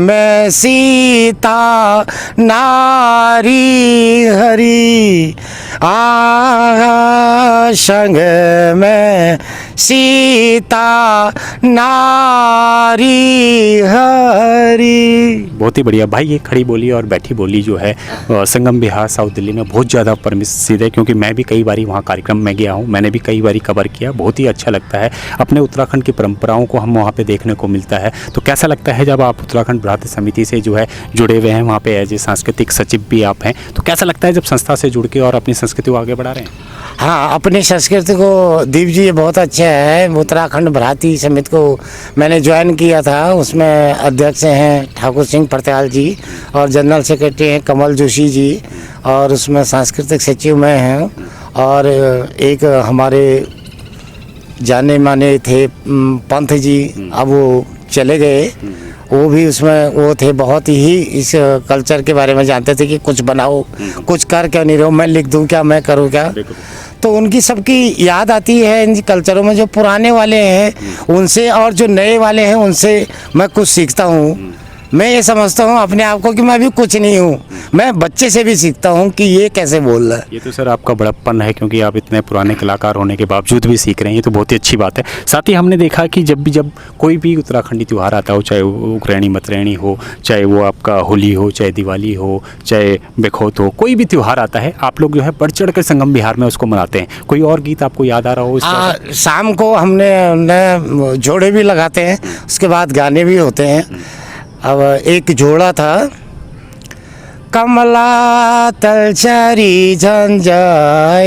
में सीता नारी हरी, संग में सीता नारी हरी। बहुत ही बढ़िया भाई। ये खड़ी बोली और बैठी बोली जो है संगम बिहार साउथ दिल्ली में बहुत ज़्यादा प्रसिद्ध है, क्योंकि मैं भी कई बारी वहाँ कार्यक्रम में गया हूँ, मैंने भी कई बारी कवर किया, बहुत ही अच्छा लगता है। अपने उत्तराखंड की परंपराओं को हम वहाँ पे देखने को मिलता है। तो कैसा लगता है जब आप उत्तराखंड भ्रातृ समिति से जो है जुड़े हुए हैं, वहाँ पे एज ए सांस्कृतिक सचिव भी आप हैं, तो कैसा लगता है जब संस्था से जुड़ के और अपनी संस्कृति को आगे बढ़ा रहे हैं? हाँ, अपनी संस्कृति को दीप जी ये बहुत अच्छा है। उत्तराखंड भ्रातृ समिति को मैंने ज्वाइन किया था, उसमें अध्यक्ष हैं ठाकुर सिंह परत्याल जी और जनरल सेक्रेटरी हैं कमल जोशी जी, और उसमें सांस्कृतिक सचिव मैं हैं, और एक हमारे जाने माने थे पंथ जी, अब वो चले गए, वो भी उसमें वो थे, बहुत ही इस कल्चर के बारे में जानते थे कि कुछ बनाओ, कुछ कर क्या नहीं रहो, मैं लिख दूं क्या, मैं करूं क्या। तो उनकी सबकी याद आती है इन कल्चरों में, जो पुराने वाले हैं उनसे और जो नए वाले हैं उनसे मैं कुछ सीखता हूँ। मैं ये समझता हूँ अपने आप को कि मैं भी कुछ नहीं हूँ, मैं बच्चे से भी सीखता हूँ कि ये कैसे बोल रहा है। ये तो सर आपका बड़प्पन है, क्योंकि आप इतने पुराने कलाकार होने के बावजूद भी सीख रहे हैं, ये तो बहुत ही अच्छी बात है। साथ ही हमने देखा कि जब कोई भी उत्तराखंडी त्यौहार आता हो, चाहे वो उक्रेणी मतरेणी हो, चाहे वो आपका होली हो, चाहे दिवाली हो, चाहे बेखौत हो, कोई भी त्यौहार आता है, आप लोग जो है बढ़ चढ़ कर संगम बिहार में उसको मनाते हैं। कोई और गीत आपको याद आ रहा हो? शाम को हमने जोड़े भी लगाते हैं, उसके बाद गाने भी होते हैं। अब एक जोड़ा था, कमला तलचारी झंझाए,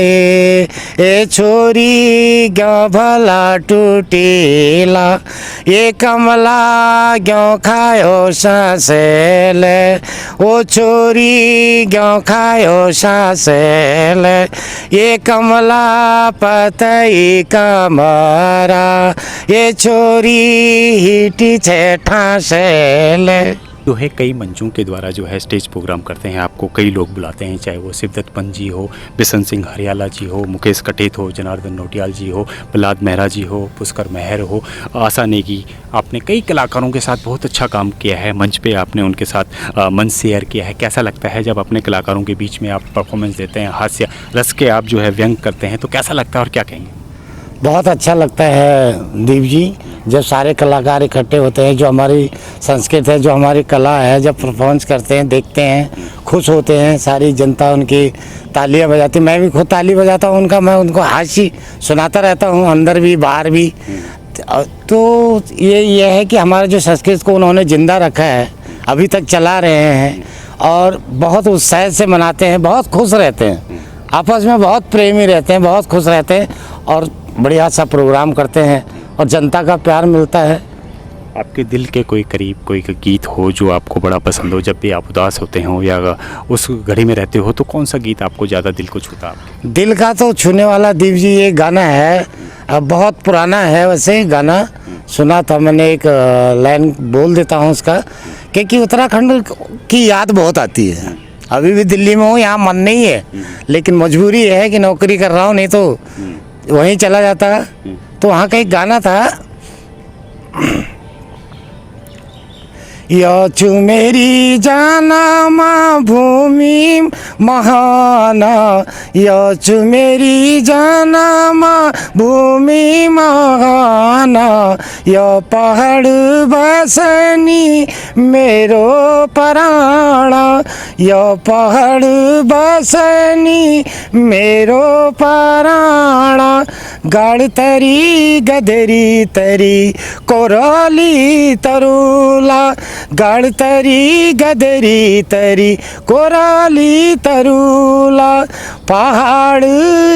ए छोरी क्यों भला टूटेला, ये कमला क्यों खायो सांसेले, ओ छोरी क्यों खायो सांसेले, ये कमला पतई कमरा, ये छोरी हिटी छे ठासेले। जो है कई मंचों के द्वारा जो है स्टेज प्रोग्राम करते हैं, आपको कई लोग बुलाते हैं, चाहे वो शिवदत्त पंत जी हो, बिशन सिंह हरियाला जी हो, मुकेश कटेत हो, जनार्दन नोटियाल जी हो, प्रहलाद मेहरा जी हो, पुष्कर मेहर हो, आशा नेगी, आपने कई कलाकारों के साथ बहुत अच्छा काम किया है, मंच पे आपने उनके साथ मंच शेयर किया है। कैसा लगता है जब अपने कलाकारों के बीच में आप परफॉर्मेंस देते हैं, हास्य रस के आप जो है व्यंग करते हैं, तो कैसा लगता है और क्या कहेंगे? बहुत अच्छा लगता है दीप जी, जब सारे कलाकार इकट्ठे होते हैं, जो हमारी संस्कृत है, जो हमारी कला है, जब परफॉर्मेंस करते हैं, देखते हैं, खुश होते हैं, सारी जनता उनकी तालियां बजाती। मैं भी खुद ताली बजाता हूँ उनका, मैं उनको हास्य सुनाता रहता हूँ, अंदर भी बाहर भी। तो ये है कि हमारा जो संस्कृत को उन्होंने जिंदा रखा है, अभी तक चला रहे हैं और बहुत उत्साह से मनाते हैं, बहुत खुश रहते हैं, आपस में बहुत प्रेमी रहते हैं, बहुत खुश रहते हैं और बढ़िया सा प्रोग्राम करते हैं और जनता का प्यार मिलता है। आपके दिल के कोई करीब कोई गीत हो जो आपको बड़ा पसंद हो, जब भी आप उदास होते हो या उस घड़ी में रहते हो, तो कौन सा गीत आपको ज़्यादा दिल को छूता है? दिल का तो छूने वाला दीप जी ये गाना है, बहुत पुराना है वैसे गाना, सुना था मैंने, एक लाइन बोल देता हूँ उसका, क्योंकि उत्तराखंड की याद बहुत आती है। अभी भी दिल्ली में हूँ, यहाँ मन नहीं है, लेकिन मजबूरी है कि नौकरी कर रहा हूँ, नहीं तो वहीं चला जाता। तो वहाँ का एक गाना था, यचु मेरी जाना माँ भूमि महाना, यचु मेरी जाना माँ भूमि महाना, यो पहाड़ बसनी मेरो प्राणा, यो पहाड़ बसनी मेरो प्राणा, गाड़ तरी गदरी तरी कोराली तरुला, गाड़ तरी गदरी तरी कोराली तरुला, पहाड़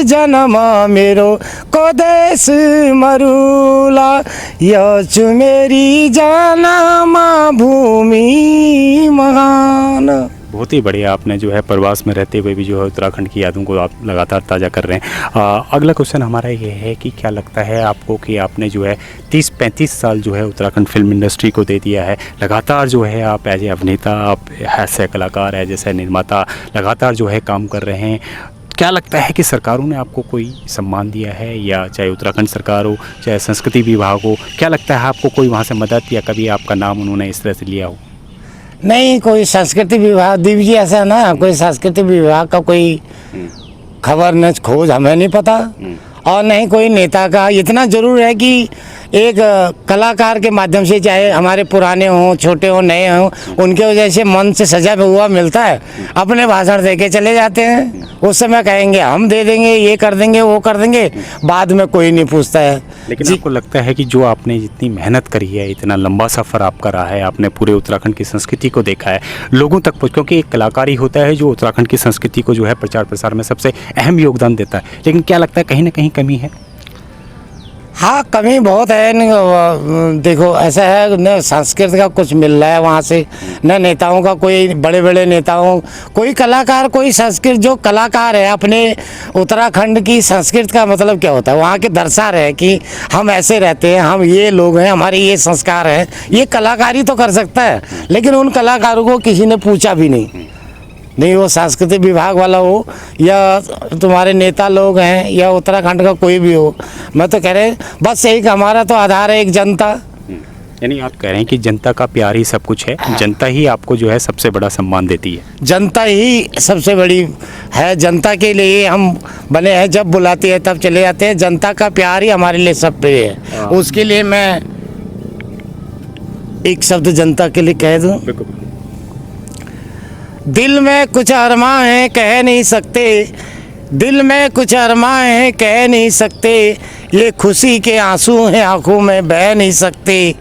जन्म मेरो को देश मरुला, यचु मेरी जाना माँ भूमि महान। बहुत ही बढ़िया, आपने जो है प्रवास में रहते हुए भी जो है उत्तराखंड की यादों को आप लगातार ताज़ा कर रहे हैं। अगला क्वेश्चन हमारा ये है कि क्या लगता है आपको कि आपने जो है 30-35 साल जो है उत्तराखंड फिल्म इंडस्ट्री को दे दिया है, लगातार जो है आप एज ए अभिनेता, आप ऐसे कलाकार एज ए निर्माता लगातार जो है काम कर रहे हैं, क्या लगता है कि सरकारों ने आपको कोई सम्मान दिया है, या चाहे उत्तराखंड सरकार हो, चाहे संस्कृति विभाग हो, क्या लगता है आपको कोई वहाँ से मदद या कभी आपका नाम उन्होंने इस तरह से लिया हो? नहीं, कोई संस्कृति विभाग दीप जी ऐसा ना, कोई संस्कृति विभाग का कोई खबर न खोज हमें नहीं पता, और नहीं कोई नेता का। इतना जरूर है कि एक कलाकार के माध्यम से, चाहे हमारे पुराने हों, छोटे हों, नए हों, उनके वजह से मन से सजा हुआ मिलता है, अपने भाषण दे के चले जाते हैं। उस समय कहेंगे हम दे देंगे, ये कर देंगे, वो कर देंगे, बाद में कोई नहीं पूछता है। लेकिन आपको लगता है कि जो आपने जितनी मेहनत करी है, इतना लंबा सफ़र आपका रहा है, आपने पूरे उत्तराखंड की संस्कृति को देखा है, लोगों तक क्योंकि एक कलाकार ही होता है जो उत्तराखंड की संस्कृति को जो है प्रचार प्रसार में सबसे अहम योगदान देता है, लेकिन क्या लगता है कहीं ना कहीं कमी है? हाँ, कमी बहुत है। देखो ऐसा है, न संस्कृत का कुछ मिल रहा है वहाँ से, न नेताओं का, कोई बड़े बड़े नेताओं, कोई कलाकार, कोई संस्कृत, जो कलाकार है अपने उत्तराखंड की संस्कृत का मतलब क्या होता है, वहाँ के दर्शा रहे कि हम ऐसे रहते हैं, हम ये लोग हैं, हमारे ये संस्कार हैं, ये कलाकारी तो कर सकता है, लेकिन उन कलाकारों को किसी ने पूछा भी नहीं, वो सांस्कृतिक विभाग वाला हो या तुम्हारे नेता लोग हैं या उत्तराखंड का कोई भी हो। मैं तो कह रहे बस यही का हमारा तो आधार है एक जनता। यानी आप कह रहे हैं कि जनता का प्यार ही सब कुछ है, जनता ही आपको जो है सबसे बड़ा सम्मान देती है, जनता ही सबसे बड़ी है, जनता के लिए हम बने हैं, जब बुलाती है तब चले जाते हैं, जनता का प्यार ही हमारे लिए सब पे है। उसके लिए मैं एक शब्द जनता के लिए कह दूं, दिल में कुछ अरमां हैं कह नहीं सकते, दिल में कुछ अरमां हैं कह नहीं सकते, ये खुशी के आंसू हैं आंखों में बह नहीं सकते,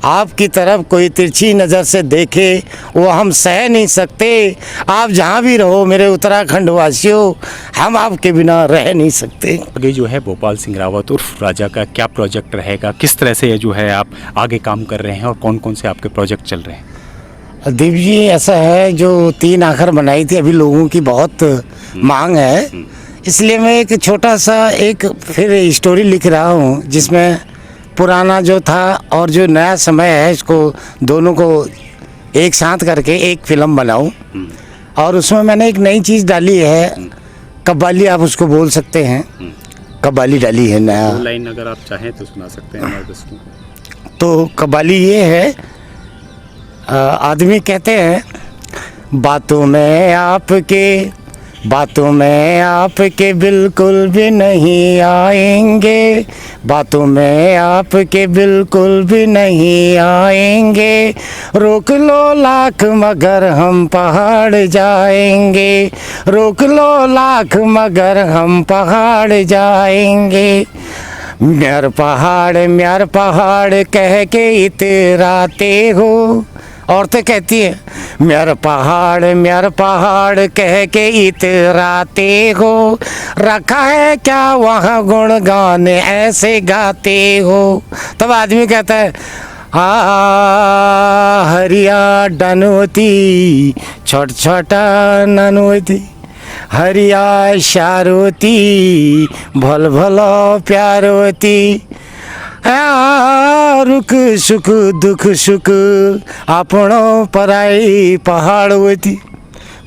आपकी तरफ कोई तिरछी नज़र से देखे वो हम सह नहीं सकते, आप जहाँ भी रहो मेरे उत्तराखंड वासियों, हम आपके बिना रह नहीं सकते। आगे जो है भोपाल सिंह रावत उर्फ राजा का क्या प्रोजेक्ट रहेगा, किस तरह से जो है आप आगे काम कर रहे हैं और कौन कौन से आपके प्रोजेक्ट चल रहे हैं? दीप जी ऐसा है, जो 3 आखर बनाई थी, अभी लोगों की बहुत मांग है, इसलिए मैं एक छोटा सा एक फिर स्टोरी लिख रहा हूँ, जिसमें पुराना जो था और जो नया समय है, इसको दोनों को एक साथ करके एक फिल्म बनाऊँ। और उसमें मैंने एक नई चीज़ डाली है, कव्वाली आप उसको बोल सकते हैं, कव्वाली डाली है नया। लाइन अगर आप चाहें तो सुना सकते हैं हमारे दोस्तों। तो कव्वाली ये है, आदमी कहते हैं बातों में आपके बातों में आपके बिल्कुल भी नहीं आएंगे, बातों में आपके बिल्कुल भी नहीं आएंगे, रोक लो लाख मगर हम पहाड़ जाएंगे, रोक लो लाख मगर हम पहाड़ जाएंगे। म्यार पहाड़ कह के इतराते हो, औरतें कहती है म्यार पहाड़ कह के इतराते हो, रखा है क्या वहाँ गुणगान ऐसे गाते हो। तब आदमी कहता है हरिया डनोती छोट छोटा ननोती, हरिया शारोती भल भलो प्यारोती, रुख सुख दुख सुख आपणो पराई पहाड़ होती,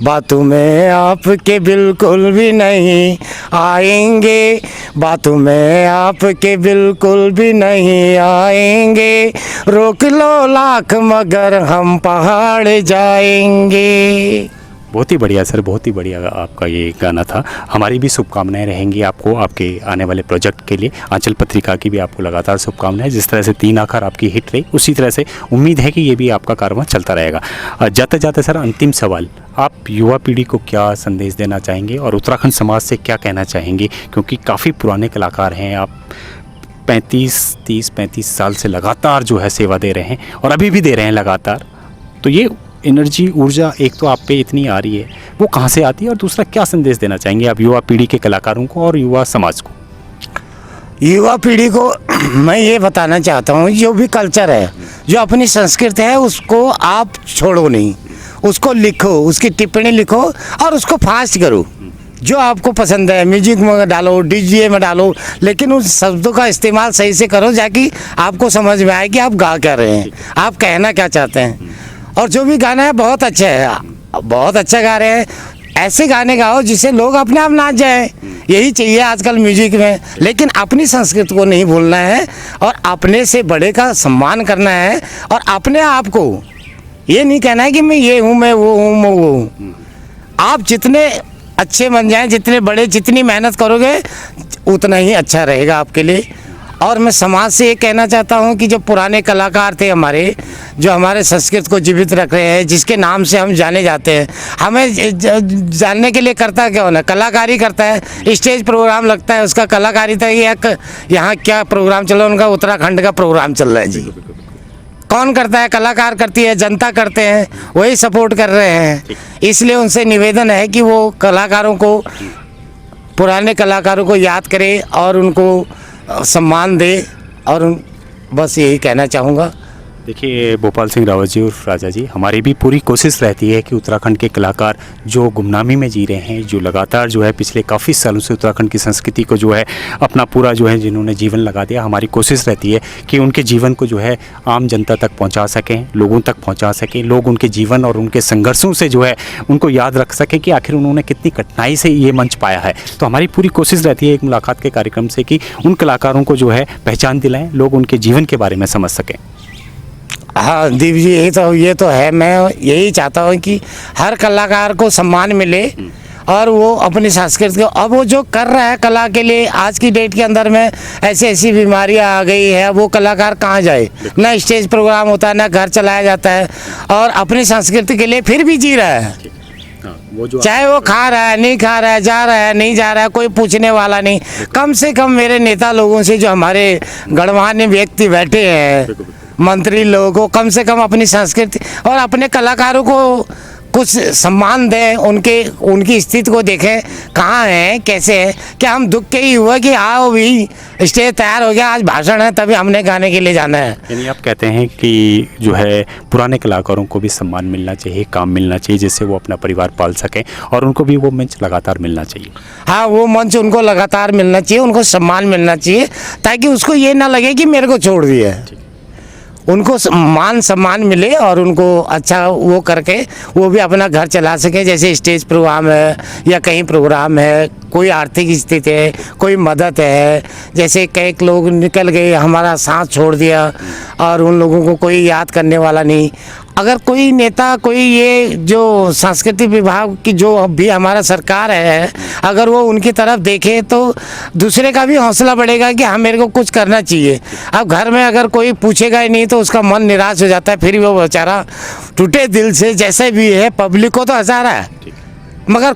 बातों में आपके बिल्कुल भी नहीं आएंगे, बातों में आपके बिल्कुल भी नहीं आएंगे, रोक लो लाख मगर हम पहाड़ जाएंगे। बहुत ही बढ़िया सर, बहुत ही बढ़िया आपका ये गाना था। हमारी भी शुभकामनाएं रहेंगी आपको आपके आने वाले प्रोजेक्ट के लिए। आंचल पत्रिका की भी आपको लगातार शुभकामनाएं। जिस तरह से 3 आखर आपकी हिट रही, उसी तरह से उम्मीद है कि ये भी आपका कारवां चलता रहेगा। जाते जाते सर अंतिम सवाल, आप युवा पीढ़ी को क्या संदेश देना चाहेंगे और उत्तराखंड समाज से क्या कहना चाहेंगे, क्योंकि काफ़ी पुराने कलाकार हैं आप, 30-35 साल से लगातार जो है सेवा दे रहे हैं और अभी भी दे रहे हैं लगातार, तो ये एनर्जी ऊर्जा एक तो आप पे इतनी आ रही है, वो कहाँ से आती है, और दूसरा क्या संदेश देना चाहेंगे आप युवा पीढ़ी के कलाकारों को और युवा समाज को? युवा पीढ़ी को मैं ये बताना चाहता हूँ, जो भी कल्चर है, जो अपनी संस्कृति है, उसको आप छोड़ो नहीं, उसको लिखो, उसकी टिप्पणी लिखो और उसको फास्ट करो। जो आपको पसंद है म्यूजिक में डालो, डीजे में डालो, लेकिन उन शब्दों का इस्तेमाल सही से करो, जाकि आपको समझ में आए कि आप गा क्या रहे हैं, आप कहना क्या चाहते हैं। और जो भी गाना है बहुत अच्छा है, बहुत अच्छा गा रहे हैं, ऐसे गाने गाओ जिससे लोग अपने आप नाच जाए, यही चाहिए आजकल म्यूजिक में। लेकिन अपनी संस्कृति को नहीं भूलना है और अपने से बड़े का सम्मान करना है, और अपने आप को ये नहीं कहना है कि मैं ये हूँ, मैं वो हूँ, मैं वो हूँ। आप जितने अच्छे बन जाएं, जितने बड़े, जितनी मेहनत करोगे उतना ही अच्छा रहेगा आपके लिए। और मैं समाज से ये कहना चाहता हूँ कि जो पुराने कलाकार थे हमारे, जो हमारे संस्कृत को जीवित रख रहे हैं, जिसके नाम से हम जाने जाते हैं, हमें जानने के लिए करता क्या होना, कलाकारी करता है, स्टेज प्रोग्राम लगता है, उसका कलाकारिता यहाँ क्या प्रोग्राम चल रहा है, उनका उत्तराखंड का प्रोग्राम चल रहा है जी। कौन करता है? कलाकार करती है, जनता करते हैं, वही सपोर्ट कर रहे हैं। इसलिए उनसे निवेदन है कि वो कलाकारों को, पुराने कलाकारों को याद करे और उनको सम्मान दे, और बस यही कहना चाहूँगा। देखिए भोपाल सिंह रावत जी और राजा जी, हमारी भी पूरी कोशिश रहती है कि उत्तराखंड के कलाकार जो गुमनामी में जी रहे हैं, जो लगातार जो है पिछले काफ़ी सालों से उत्तराखंड की संस्कृति को जो है अपना पूरा जो है जिन्होंने जीवन लगा दिया, हमारी कोशिश रहती है कि उनके जीवन को जो है आम जनता तक पहुंचा सकें, लोगों तक पहुंचा सकें, लोग उनके जीवन और उनके संघर्षों से जो है उनको याद रख सकें कि आखिर उन्होंने कितनी कठिनाई से ये मंच पाया है। तो हमारी पूरी कोशिश रहती है एक मुलाकात के कार्यक्रम से कि उन कलाकारों को जो है पहचान दिलाएँ, लोग उनके जीवन के बारे में समझ सकें। हाँ दीप जी, ये तो है। मैं यही चाहता हूँ कि हर कलाकार को सम्मान मिले और वो अपनी संस्कृति को, अब वो जो कर रहा है कला के लिए, आज की डेट के अंदर में ऐसी बीमारियां आ गई है, वो कलाकार कहाँ जाए, ना स्टेज प्रोग्राम होता है, ना घर चलाया जाता है, और अपनी संस्कृति के लिए फिर भी जी रहा है। वो जो चाहे वो खा रहा है, नहीं खा रहा है, जा रहा है, नहीं जा रहा है, कोई पूछने वाला नहीं। कम से कम मेरे नेता लोगों से, जो हमारे गणमान्य व्यक्ति बैठे हैं, मंत्री लोगों को, कम से कम अपनी संस्कृति और अपने कलाकारों को कुछ सम्मान दें, उनकी स्थिति को देखें, कहाँ हैं, कैसे हैं। क्या हम दुख के ही हुआ कि आओ भी स्टेज तैयार हो गया, आज भाषण है, तभी हमने गाने के लिए जाना है। यानी आप कहते हैं कि जो है पुराने कलाकारों को भी सम्मान मिलना चाहिए, काम मिलना चाहिए, जिससे वो अपना परिवार पाल सकें, और उनको भी वो मंच लगातार मिलना चाहिए। हाँ, वो मंच उनको लगातार मिलना चाहिए, उनको सम्मान मिलना चाहिए, ताकि उसको ये ना लगे कि मेरे को छोड़ दिया। उनको मान सम्मान मिले और उनको अच्छा वो करके वो भी अपना घर चला सके। जैसे स्टेज प्रोग्राम है या कहीं प्रोग्राम है, कोई आर्थिक स्थिति है, कोई मदद है, जैसे कई लोग निकल गए, हमारा साथ छोड़ दिया और उन लोगों को कोई याद करने वाला नहीं, अगर कोई नेता, कोई ये जो सांस्कृतिक विभाग की जो अब भी हमारा सरकार है, अगर वो उनकी तरफ देखे तो दूसरे का भी हौसला बढ़ेगा कि हाँ मेरे को कुछ करना चाहिए। अब घर में अगर कोई पूछेगा ही नहीं तो उसका मन निराश हो जाता है, फिर वो बेचारा टूटे दिल से जैसे भी है पब्लिक को तो हंसा रहा है। मगर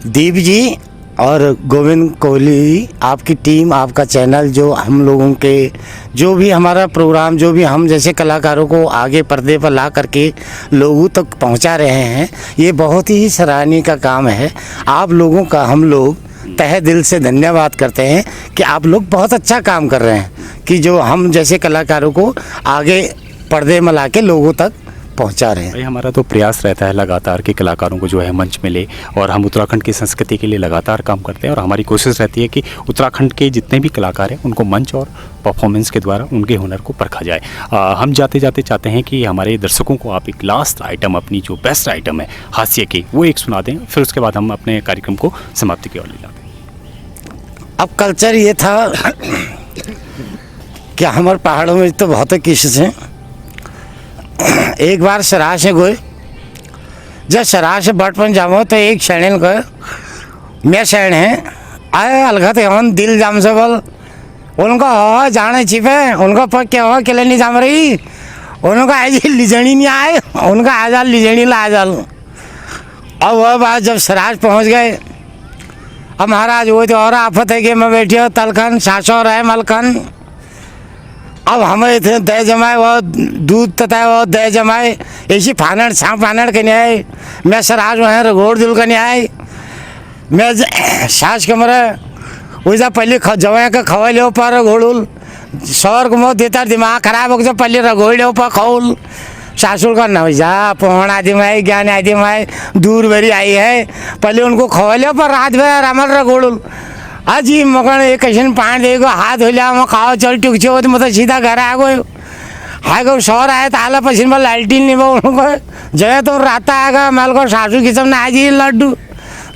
दीप जी और गोविंद कोहली, आपकी टीम, आपका चैनल, जो हम लोगों के जो भी हमारा प्रोग्राम, जो भी हम जैसे कलाकारों को आगे पर्दे पर ला करके लोगों तक पहुंचा रहे हैं, ये बहुत ही सराहनीय का काम है। आप लोगों का हम लोग तहे दिल से धन्यवाद करते हैं कि आप लोग बहुत अच्छा काम कर रहे हैं कि जो हम जैसे कलाकारों को आगे पर्दे में ला के लोगों तक पहुंचा रहे हैं। भाई हमारा तो प्रयास रहता है लगातार कि कलाकारों को जो है मंच मिले, और हम उत्तराखंड की संस्कृति के लिए लगातार काम करते हैं, और हमारी कोशिश रहती है कि उत्तराखंड के जितने भी कलाकार हैं उनको मंच और परफॉर्मेंस के द्वारा उनके हुनर को परखा जाए। हम जाते जाते चाहते हैं कि हमारे दर्शकों को आप एक लास्ट आइटम, अपनी जो बेस्ट आइटम है हास्य की, वो एक सुना दें, फिर उसके बाद हम अपने कार्यक्रम को समाप्ति की ओर ले जाते हैं। अब कल्चर ये था कि हमारे पहाड़ों में तो बहुत किस्से हैं। एक बार सराह से गए, जब सराह से बटपन जामो तो एक शरण गए, मैं शरण है आए अलगत हम दिल जाम से बोल उनको हो जाने छिपे उनको पक के हो के नहीं जाम रही उनको आज लिजड़ी नहीं आए, उनका आ जाल लिजड़ी ला आ जाल। अब वह बात जब सराज पहुंच गए, अब महाराज वो तो और आफत है कि मैं बैठी हो तलखन सासौर है मलखन। अब हमें इतने दह जमाए वो दूध तथा वो दह जमाए ऐसी फानड़ सांप फानड़ के नहीं आए। मैं सराज वहाँ रगोड़ दिल का नहीं आए। मैं सास कमरे वैसा पहले जवाए का खवा ले पर घोड़ुल सौर को देता दिमाग खराब हो गया, पहले रगोड़ ले पर खौल सासुर का न जा पौन आदिम है ज्ञान आदिम है दूर भरी आई है, पहले उनको खवा ले पर रात भर रमल रगोड़ुल अजी मकन एक कशन पान देगो हाथ हो लिया खाओ चल टुक छो तो मतलब सीधा घर आ गए। हाय गो सौर आए तो आला पसीन में लालटीन नहीं वो उनको जय तो रात आएगा मैल को सासू किचम ने आज लड्डू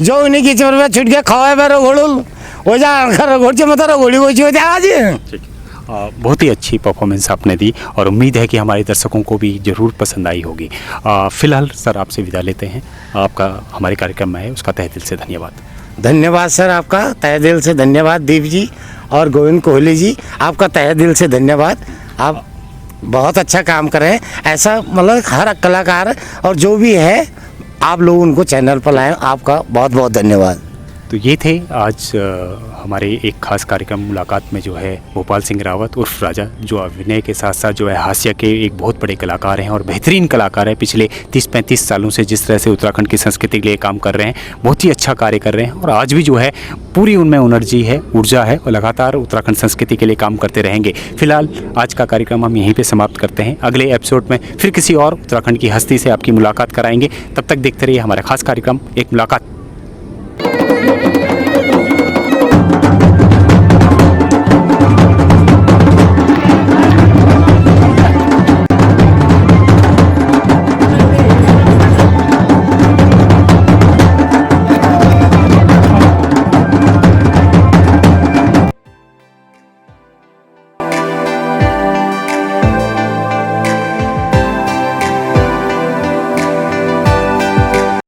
जो उन्हीं किचम में छुट के खवाए पर घोड़ुल हो जा घोड़चे मतलब घोड़ी घोची होती आज। बहुत ही अच्छी परफॉर्मेंस आपने दी और उम्मीद है कि हमारे दर्शकों को भी ज़रूर पसंद आई होगी। फिलहाल सर आपसे विदा लेते हैं, आपका हमारे कार्यक्रम में है उसका तहे दिल से धन्यवाद। धन्यवाद सर, आपका तहे दिल से धन्यवाद। दीप जी और गोविंद कोहली जी, आपका तहे दिल से धन्यवाद। आप बहुत अच्छा काम कर रहे हैं, ऐसा मतलब हर कलाकार और जो भी है आप लोग उनको चैनल पर लाएं, आपका बहुत बहुत धन्यवाद। तो ये थे आज हमारे एक खास कार्यक्रम मुलाकात में जो है भोपाल सिंह रावत उर्फ राजा, जो अभिनय के साथ साथ जो है हास्य के एक बहुत बड़े कलाकार हैं और बेहतरीन कलाकार हैं। पिछले 30-35 सालों से जिस तरह से उत्तराखंड की संस्कृति के लिए काम कर रहे हैं, बहुत ही अच्छा कार्य कर रहे हैं और आज भी जो है पूरी उनमें एनर्जी है, ऊर्जा है और लगातार उत्तराखंड संस्कृति के लिए काम करते रहेंगे। फिलहाल आज का कार्यक्रम हम यहीं पर समाप्त करते हैं। अगले एपिसोड में फिर किसी और उत्तराखंड की हस्ती से आपकी मुलाकात कराएंगे। तब तक देखते रहिए हमारा खास कार्यक्रम एक मुलाकात।